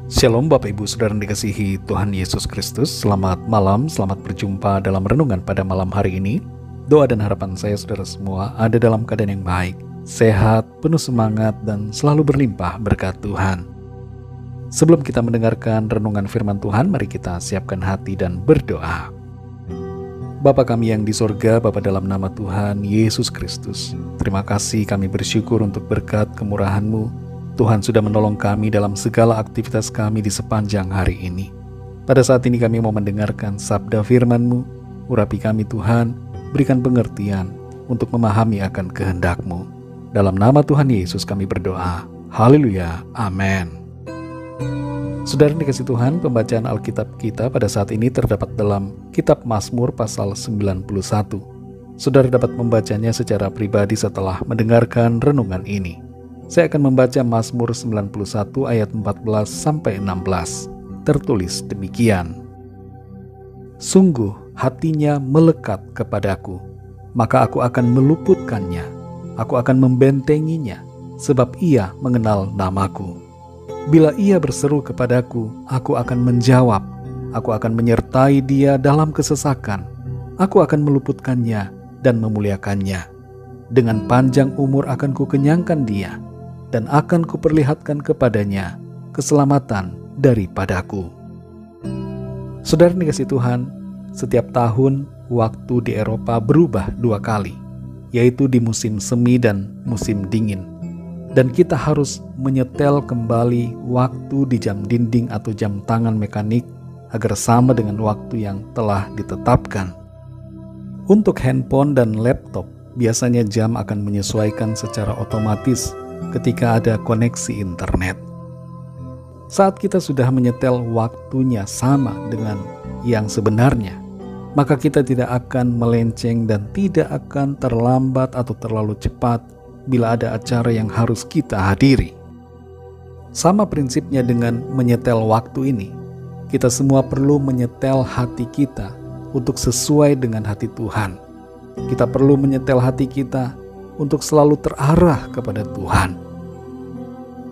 Shalom Bapak Ibu Saudara yang dikasihi Tuhan Yesus Kristus. Selamat malam, selamat berjumpa dalam renungan pada malam hari ini. Doa dan harapan saya saudara semua ada dalam keadaan yang baik, sehat, penuh semangat, dan selalu berlimpah berkat Tuhan. Sebelum kita mendengarkan renungan firman Tuhan, mari kita siapkan hati dan berdoa. Bapa kami yang di sorga, Bapa dalam nama Tuhan Yesus Kristus, terima kasih, kami bersyukur untuk berkat kemurahan-Mu. Tuhan sudah menolong kami dalam segala aktivitas kami di sepanjang hari ini. Pada saat ini kami mau mendengarkan sabda firman-Mu. Urapi kami Tuhan, berikan pengertian untuk memahami akan kehendak-Mu. Dalam nama Tuhan Yesus kami berdoa. Haleluya, amin. Saudara yang dikasihi Tuhan, pembacaan Alkitab kita pada saat ini terdapat dalam Kitab Mazmur pasal 91. Saudara dapat membacanya secara pribadi setelah mendengarkan renungan ini. Saya akan membaca Mazmur 91 ayat 14-16. Tertulis demikian. Sungguh hatinya melekat kepadaku, maka aku akan meluputkannya. Aku akan membentenginya, sebab ia mengenal namaku. Bila ia berseru kepadaku, aku akan menjawab. Aku akan menyertai dia dalam kesesakan. Aku akan meluputkannya dan memuliakannya. Dengan panjang umur akan kukenyangkan dia, dan akan kuperlihatkan kepadanya keselamatan daripadaku. Saudara dikasihi Tuhan, setiap tahun waktu di Eropa berubah 2 kali, yaitu di musim semi dan musim dingin. Dan kita harus menyetel kembali waktu di jam dinding atau jam tangan mekanik agar sama dengan waktu yang telah ditetapkan. Untuk handphone dan laptop, biasanya jam akan menyesuaikan secara otomatis ketika ada koneksi internet. Saat kita sudah menyetel waktunya sama dengan yang sebenarnya, maka kita tidak akan melenceng dan tidak akan terlambat atau terlalu cepat bila ada acara yang harus kita hadiri. Sama prinsipnya dengan menyetel waktu ini, kita semua perlu menyetel hati kita untuk sesuai dengan hati Tuhan. Kita perlu menyetel hati kita untuk selalu terarah kepada Tuhan.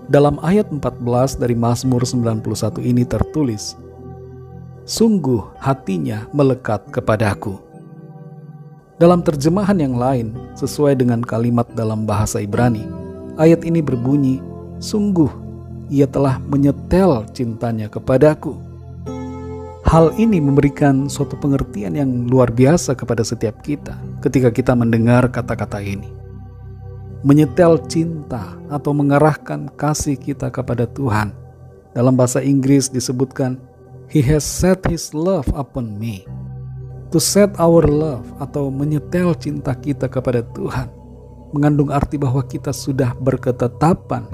Dalam ayat 14 dari Mazmur 91 ini tertulis, sungguh hatinya melekat kepadaku. Dalam terjemahan yang lain, sesuai dengan kalimat dalam bahasa Ibrani, ayat ini berbunyi, sungguh ia telah menyetel cintanya kepadaku. Hal ini memberikan suatu pengertian yang luar biasa kepada setiap kita ketika kita mendengar kata-kata ini. Menyetel cinta atau mengarahkan kasih kita kepada Tuhan. Dalam bahasa Inggris disebutkan, He has set His love upon me. To set our love atau menyetel cinta kita kepada Tuhan mengandung arti bahwa kita sudah berketetapan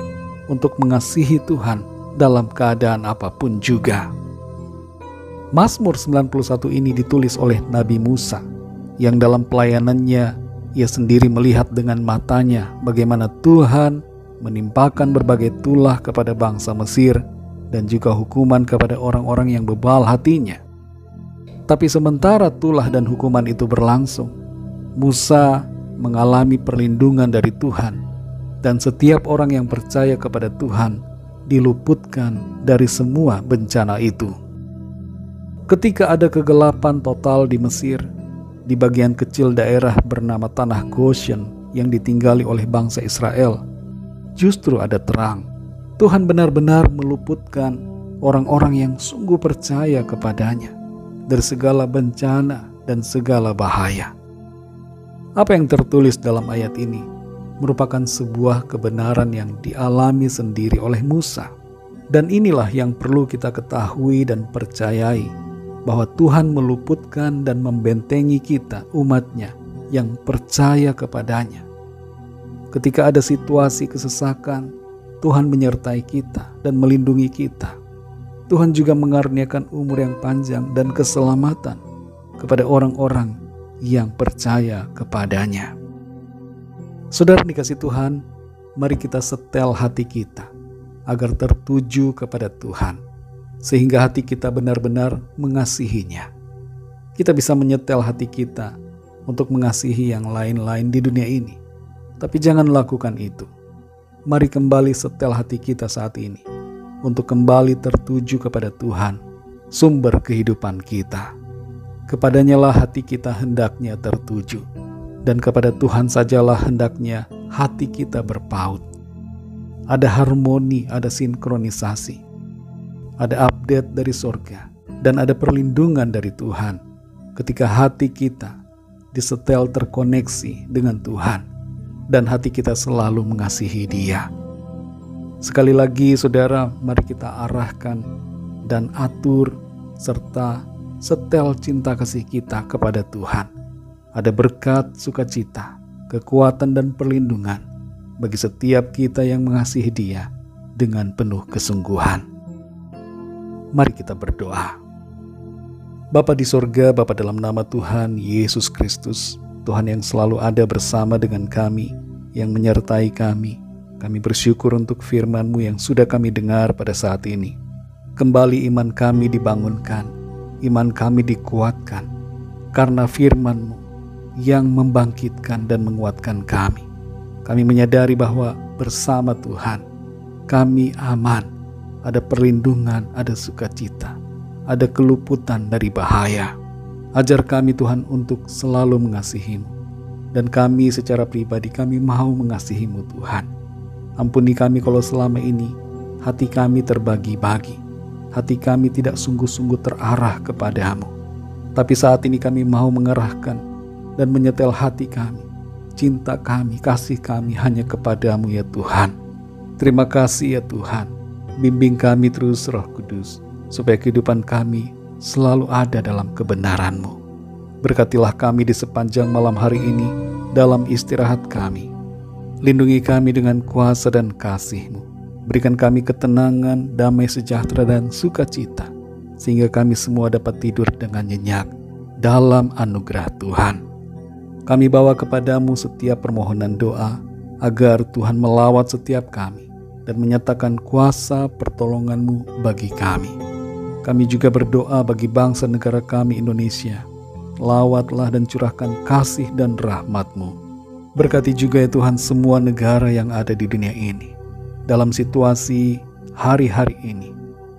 untuk mengasihi Tuhan dalam keadaan apapun juga. Mazmur 91 ini ditulis oleh Nabi Musa yang dalam pelayanannya ia sendiri melihat dengan matanya bagaimana Tuhan menimpakan berbagai tulah kepada bangsa Mesir dan juga hukuman kepada orang-orang yang bebal hatinya. Tapi sementara tulah dan hukuman itu berlangsung, Musa mengalami perlindungan dari Tuhan, dan setiap orang yang percaya kepada Tuhan diluputkan dari semua bencana itu. Ketika ada kegelapan total di Mesir, di bagian kecil daerah bernama Tanah Goshen yang ditinggali oleh bangsa Israel, justru ada terang. Tuhan benar-benar meluputkan orang-orang yang sungguh percaya kepadanya dari segala bencana dan segala bahaya. Apa yang tertulis dalam ayat ini merupakan sebuah kebenaran yang dialami sendiri oleh Musa. Dan inilah yang perlu kita ketahui dan percayai, bahwa Tuhan meluputkan dan membentengi kita, umatnya yang percaya kepadanya. Ketika ada situasi kesesakan, Tuhan menyertai kita dan melindungi kita. Tuhan juga mengaruniakan umur yang panjang dan keselamatan kepada orang-orang yang percaya kepadanya. Saudara dikasihi Tuhan, mari kita setel hati kita agar tertuju kepada Tuhan, sehingga hati kita benar-benar mengasihinya. Kita bisa menyetel hati kita untuk mengasihi yang lain-lain di dunia ini. Tapi jangan lakukan itu. Mari kembali setel hati kita saat ini untuk kembali tertuju kepada Tuhan, sumber kehidupan kita. Kepadanya lah hati kita hendaknya tertuju, dan kepada Tuhan sajalah hendaknya hati kita berpaut. Ada harmoni, ada sinkronisasi, ada update dari sorga, dan ada perlindungan dari Tuhan ketika hati kita disetel terkoneksi dengan Tuhan, dan hati kita selalu mengasihi Dia. Sekali lagi saudara, mari kita arahkan dan atur serta setel cinta kasih kita kepada Tuhan. Ada berkat, sukacita, kekuatan dan perlindungan bagi setiap kita yang mengasihi Dia dengan penuh kesungguhan. Mari kita berdoa. Bapa di sorga, Bapa dalam nama Tuhan Yesus Kristus, Tuhan yang selalu ada bersama dengan kami, yang menyertai kami. Kami bersyukur untuk firman-Mu yang sudah kami dengar pada saat ini. Kembali iman kami dibangunkan, iman kami dikuatkan, karena firman-Mu yang membangkitkan dan menguatkan kami. Kami menyadari bahwa bersama Tuhan, kami aman, ada perlindungan, ada sukacita, ada keluputan dari bahaya. Ajar kami Tuhan untuk selalu mengasihi-Mu, dan kami secara pribadi kami mau mengasihi-Mu Tuhan. Ampuni kami kalau selama ini hati kami terbagi-bagi, hati kami tidak sungguh-sungguh terarah kepadamu. Tapi saat ini kami mau mengerahkan dan menyetel hati kami, cinta kami, kasih kami hanya kepadamu ya Tuhan. Terima kasih ya Tuhan. Bimbing kami terus Roh Kudus, supaya kehidupan kami selalu ada dalam kebenaran-Mu. Berkatilah kami di sepanjang malam hari ini dalam istirahat kami. Lindungi kami dengan kuasa dan kasih-Mu. Berikan kami ketenangan, damai sejahtera dan sukacita, sehingga kami semua dapat tidur dengan nyenyak dalam anugerah Tuhan. Kami bawa kepadamu setiap permohonan doa, agar Tuhan melawat setiap kami dan menyatakan kuasa pertolongan-Mu bagi kami. Kami juga berdoa bagi bangsa negara kami Indonesia. Lawatlah dan curahkan kasih dan rahmat-Mu. Berkati juga ya Tuhan semua negara yang ada di dunia ini. Dalam situasi hari-hari ini,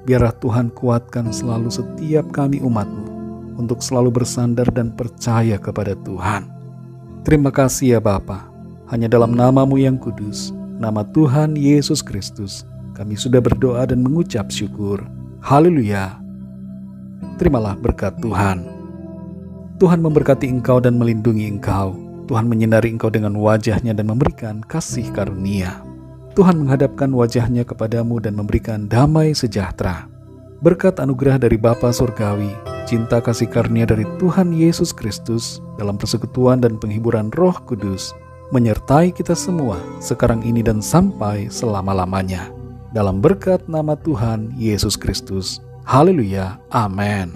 biarlah Tuhan kuatkan selalu setiap kami umat-Mu untuk selalu bersandar dan percaya kepada Tuhan. Terima kasih ya Bapa. Hanya dalam nama-Mu yang kudus, nama Tuhan Yesus Kristus, kami sudah berdoa dan mengucap syukur. Haleluya. Terimalah berkat Tuhan. Tuhan memberkati engkau dan melindungi engkau. Tuhan menyinari engkau dengan wajah-Nya dan memberikan kasih karunia. Tuhan menghadapkan wajah-Nya kepadamu dan memberikan damai sejahtera. Berkat anugerah dari Bapa Surgawi, cinta kasih karunia dari Tuhan Yesus Kristus dalam persekutuan dan penghiburan Roh Kudus menyertai kita semua sekarang ini dan sampai selama-lamanya. Dalam berkat nama Tuhan Yesus Kristus. Haleluya. Amin.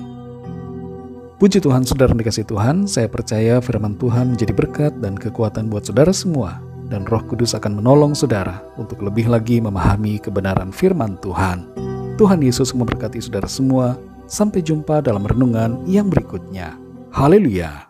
Puji Tuhan, saudara yang dikasihi Tuhan, saya percaya firman Tuhan menjadi berkat dan kekuatan buat saudara semua, dan Roh Kudus akan menolong saudara untuk lebih lagi memahami kebenaran firman Tuhan. Tuhan Yesus memberkati saudara semua. Sampai jumpa dalam renungan yang berikutnya. Haleluya.